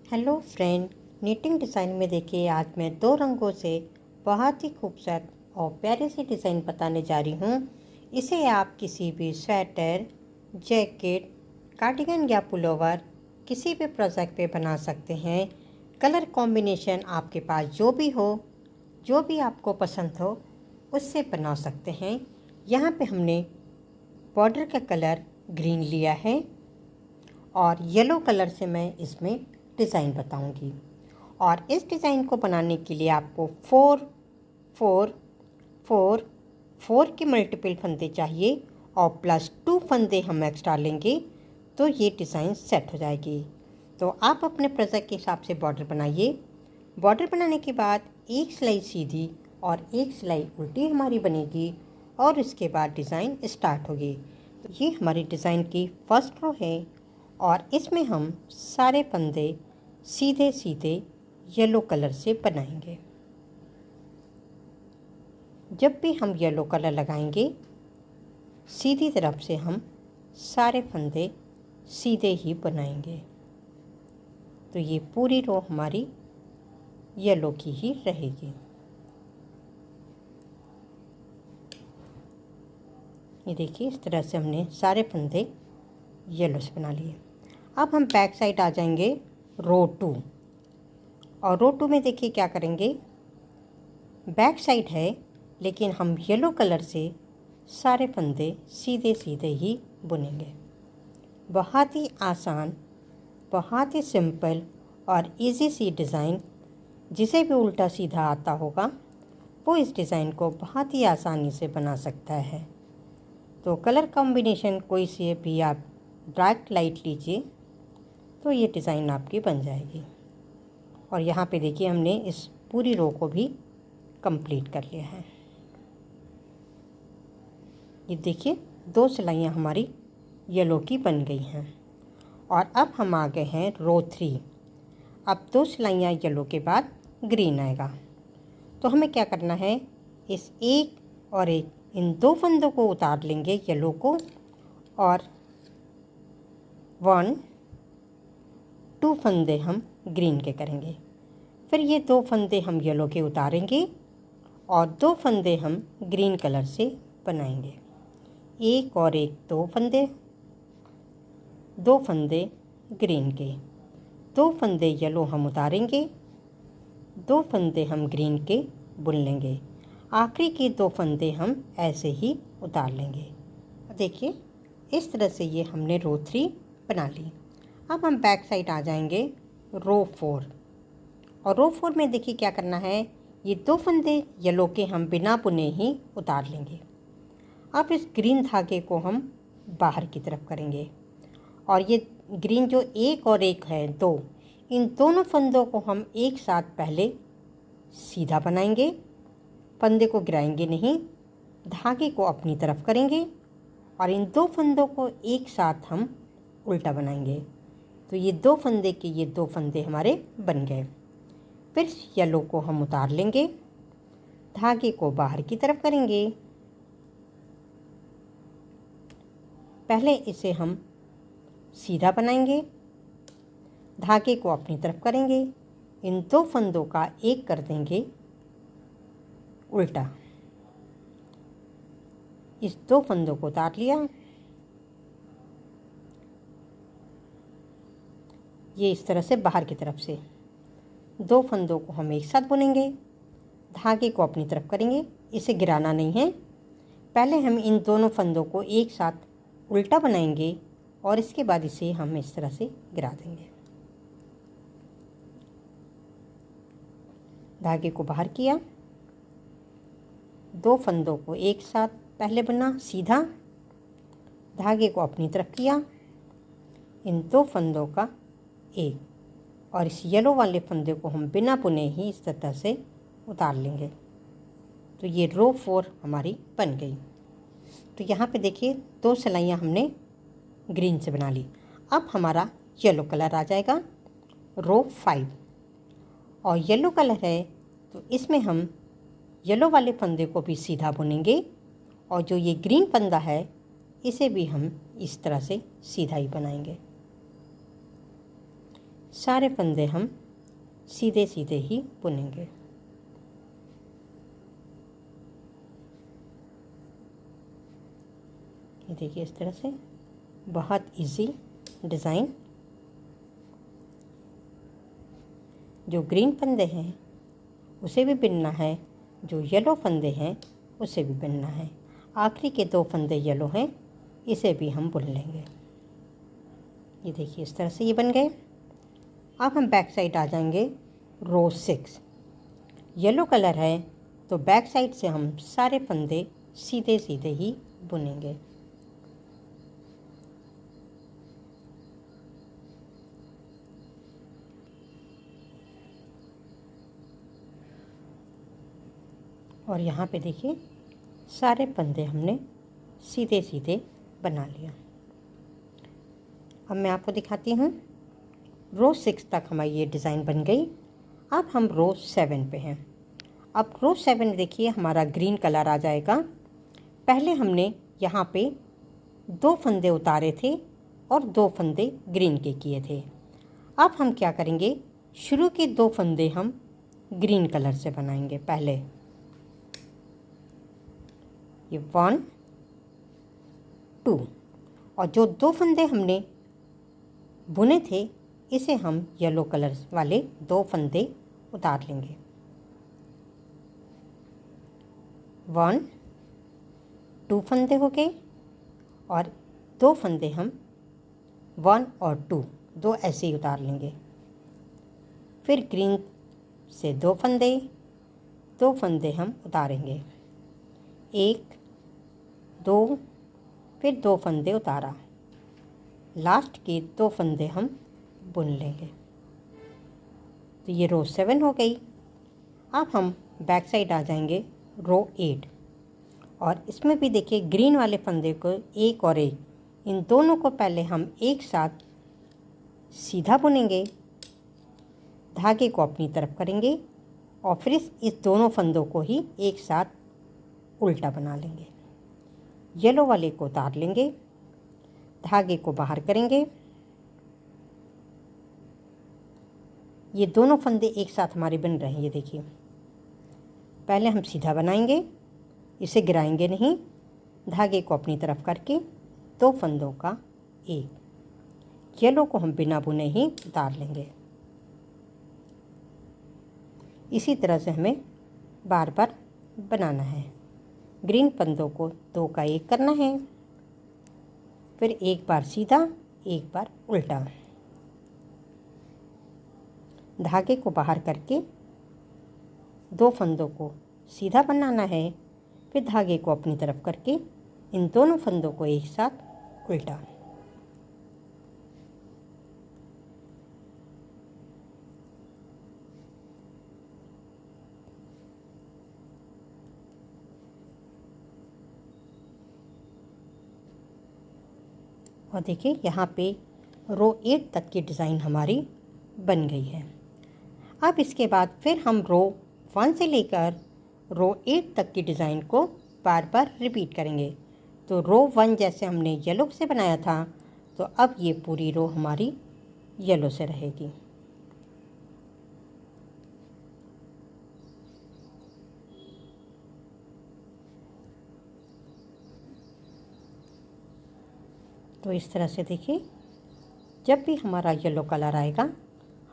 Hello friend, knitting design में देखिए आज मैं दो रंगों से बहुत ही खूबसूरत और प्यारी सी डिज़ाइन बताने जा रही हूँ। इसे आप किसी भी स्वेटर, जैकेट, कार्डिगन या पुलोवर किसी भी प्रोजेक्ट पे बना सकते हैं। कलर कॉम्बिनेशन आपके पास जो भी हो, जो भी आपको पसंद हो उससे बना सकते हैं। यहाँ पे हमने बॉर्डर का कलर ग्रीन लिया है और येलो कलर से मैं इसमें डिज़ाइन बताऊंगी। और इस डिज़ाइन को बनाने के लिए आपको 4 4 4 4 के मल्टीपल फंदे चाहिए और +2 फंदे हम एक्स्ट्रा लेंगे तो ये डिज़ाइन सेट हो जाएगी। तो आप अपने प्रोजेक्ट के हिसाब से बॉर्डर बनाइए। बॉर्डर बनाने के बाद एक सिलाई सीधी और एक सिलाई उल्टी हमारी बनेगी और इसके बाद डिज़ाइन स्टार्ट होगी। तो ये हमारी डिज़ाइन की फर्स्ट रो है और इसमें हम सारे फंदे सीधे सीधे येलो कलर से बनाएंगे। जब भी हम येलो कलर लगाएंगे सीधी तरफ से हम सारे फंदे सीधे ही बनाएंगे। तो ये पूरी रो हमारी येलो की ही रहेगी। ये देखिए इस तरह से हमने सारे फंदे येलो से बना लिए। अब हम बैक साइड आ जाएंगे रो 2 और रो 2 में देखिए क्या करेंगे। बैक साइड है लेकिन हम येलो कलर से सारे फंदे सीधे सीधे ही बुनेंगे। बहुत ही आसान, बहुत ही सिंपल और इजी सी डिज़ाइन। जिसे भी उल्टा सीधा आता होगा वो इस डिज़ाइन को बहुत ही आसानी से बना सकता है। तो कलर कॉम्बिनेशन कोई से भी आप डार्क लाइट लीजिए तो ये डिज़ाइन आपकी बन जाएगी। और यहाँ पे देखिए हमने इस पूरी रो को भी कंप्लीट कर लिया है। ये देखिए 2 सिलाइयाँ हमारी येलो की बन गई हैं। और अब हम आ गए हैं रो 3। अब 2 सिलाइयाँ येलो के बाद ग्रीन आएगा। तो हमें क्या करना है, इस एक और एक इन 2 फंदों को उतार लेंगे येलो को और 1 2 फंदे हम ग्रीन के करेंगे। फिर ये 2 फंदे हम येलो के उतारेंगे और 2 फंदे हम ग्रीन कलर से बनाएंगे। एक और एक 2 फंदे, 2 फंदे ग्रीन के, 2 फंदे येलो हम उतारेंगे, 2 फंदे हम ग्रीन के बुन लेंगे। आखिरी के 2 फंदे हम ऐसे ही उतार लेंगे। देखिए इस तरह से ये हमने रो 3 बना ली। अब हम बैक साइड आ जाएंगे रो 4 और रो 4 में देखिए क्या करना है, ये 2 फंदे येलो के हम बिना बुने ही उतार लेंगे। अब इस ग्रीन धागे को हम बाहर की तरफ करेंगे और ये ग्रीन जो एक और एक है 2, इन दोनों फंदों को हम एक साथ पहले सीधा बनाएंगे। फंदे को गिराएंगे नहीं, धागे को अपनी तरफ करेंगे और इन 2 फंदों को एक साथ हम उल्टा बनाएंगे। तो ये 2 फंदे के ये 2 फंदे हमारे बन गए। फिर येलो को हम उतार लेंगे, धागे को बाहर की तरफ करेंगे। पहले इसे हम सीधा बनाएंगे, धागे को अपनी तरफ करेंगे, इन 2 फंदों का एक कर देंगे उल्टा। इस 2 फंदों को उतार लिया। ये इस तरह से बाहर की तरफ से 2 फंदों को हम एक साथ बुनेंगे, धागे को अपनी तरफ करेंगे, इसे गिराना नहीं है। पहले हम इन दोनों फंदों को एक साथ उल्टा बनाएंगे और इसके बाद इसे हम इस तरह से गिरा देंगे। धागे को बाहर किया, 2 फंदों को एक साथ पहले बुना सीधा, धागे को अपनी तरफ किया, इन 2 फंदों का एक और इस येलो वाले फंदे को हम बिना बुने ही इस तरह से उतार लेंगे। तो ये रो 4 हमारी बन गई। तो यहाँ पे देखिए 2 सिलाइयाँ हमने ग्रीन से बना ली। अब हमारा येलो कलर आ जाएगा रो 5 और येलो कलर है तो इसमें हम येलो वाले फंदे को भी सीधा बुनेंगे और जो ये ग्रीन फंदा है इसे भी हम इस तरह से सीधा ही बनाएंगे। सारे फंदे हम सीधे सीधे ही बुनेंगे। ये देखिए इस तरह से, बहुत इजी डिज़ाइन। जो ग्रीन फंदे हैं उसे भी बुनना है, जो येलो फंदे हैं उसे भी बुनना है। आखिरी के 2 फंदे येलो हैं, इसे भी हम बुन लेंगे। ये देखिए इस तरह से ये बन गए। अब हम बैक साइड आ जाएंगे रो 6। येलो कलर है तो बैक साइड से हम सारे फंदे सीधे सीधे ही बुनेंगे। और यहाँ पे देखिए सारे फंदे हमने सीधे सीधे बना लिया। अब मैं आपको दिखाती हूँ। रो 6 तक हमारी ये डिज़ाइन बन गई। अब हम रो 7 पे हैं। अब रो 7 देखिए हमारा ग्रीन कलर आ जाएगा। पहले हमने यहाँ पे 2 फंदे उतारे थे और 2 फंदे ग्रीन के किए थे। अब हम क्या करेंगे, शुरू के 2 फंदे हम ग्रीन कलर से बनाएंगे। पहले ये 1 2, और जो 2 फंदे हमने बुने थे इसे हम येलो कलर वाले 2 फंदे उतार लेंगे। 1 2 फंदे हो गए और 2 फंदे हम 1 और 2 दो ऐसे ही उतार लेंगे। फिर ग्रीन से 2 फंदे हम उतारेंगे। 1 2, फिर 2 फंदे उतारा, लास्ट के 2 फंदे हम बुन लेंगे। तो ये रो 7 हो गई। अब हम बैक साइड आ जाएंगे रो 8, और इसमें भी देखिए ग्रीन वाले फंदे को 1 और 1 इन दोनों को पहले हम एक साथ सीधा बुनेंगे, धागे को अपनी तरफ करेंगे और फिर इस दोनों फंदों को ही एक साथ उल्टा बना लेंगे। येलो वाले को उतार लेंगे, धागे को बाहर करेंगे। ये दोनों फंदे एक साथ हमारे बन रहे हैं। ये देखिए पहले हम सीधा बनाएंगे, इसे गिराएंगे नहीं, धागे को अपनी तरफ करके 2 फंदों का एक, येलो को हम बिना बुने ही उतार लेंगे। इसी तरह से हमें बार बार बनाना है। ग्रीन फंदों को 2 का 1 करना है, फिर एक बार सीधा एक बार उल्टा, धागे को बाहर करके 2 फंदों को सीधा बनाना है, फिर धागे को अपनी तरफ करके इन दोनों फंदों को एक साथ उल्टा। और देखिए यहाँ पे रो 8 तक की डिज़ाइन हमारी बन गई है। अब इसके बाद फिर हम रो 1 से लेकर रो 8 तक की डिज़ाइन को बार बार रिपीट करेंगे। तो रो 1 जैसे हमने येलो से बनाया था, तो अब ये पूरी रो हमारी येलो से रहेगी। तो इस तरह से देखिए, जब भी हमारा येलो कलर आएगा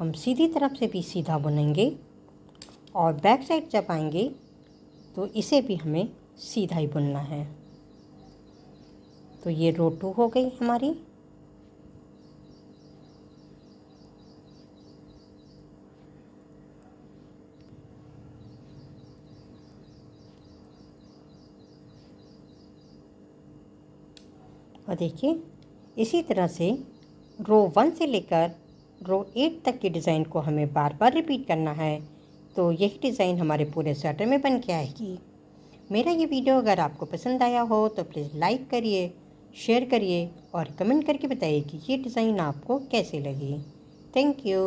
हम सीधी तरफ से भी सीधा बुनेंगे, और बैक साइड जब आएंगे तो इसे भी हमें सीधा ही बुनना है। तो ये रो 2 हो गई हमारी। और देखिए इसी तरह से रो 1 से लेकर रो 8 तक की डिज़ाइन को हमें बार बार रिपीट करना है। तो यही डिज़ाइन हमारे पूरे स्वेटर में बन के आएगी। मेरा ये वीडियो अगर आपको पसंद आया हो तो प्लीज़ लाइक करिए, शेयर करिए और कमेंट करके बताइए कि ये डिज़ाइन आपको कैसे लगी। Thank you.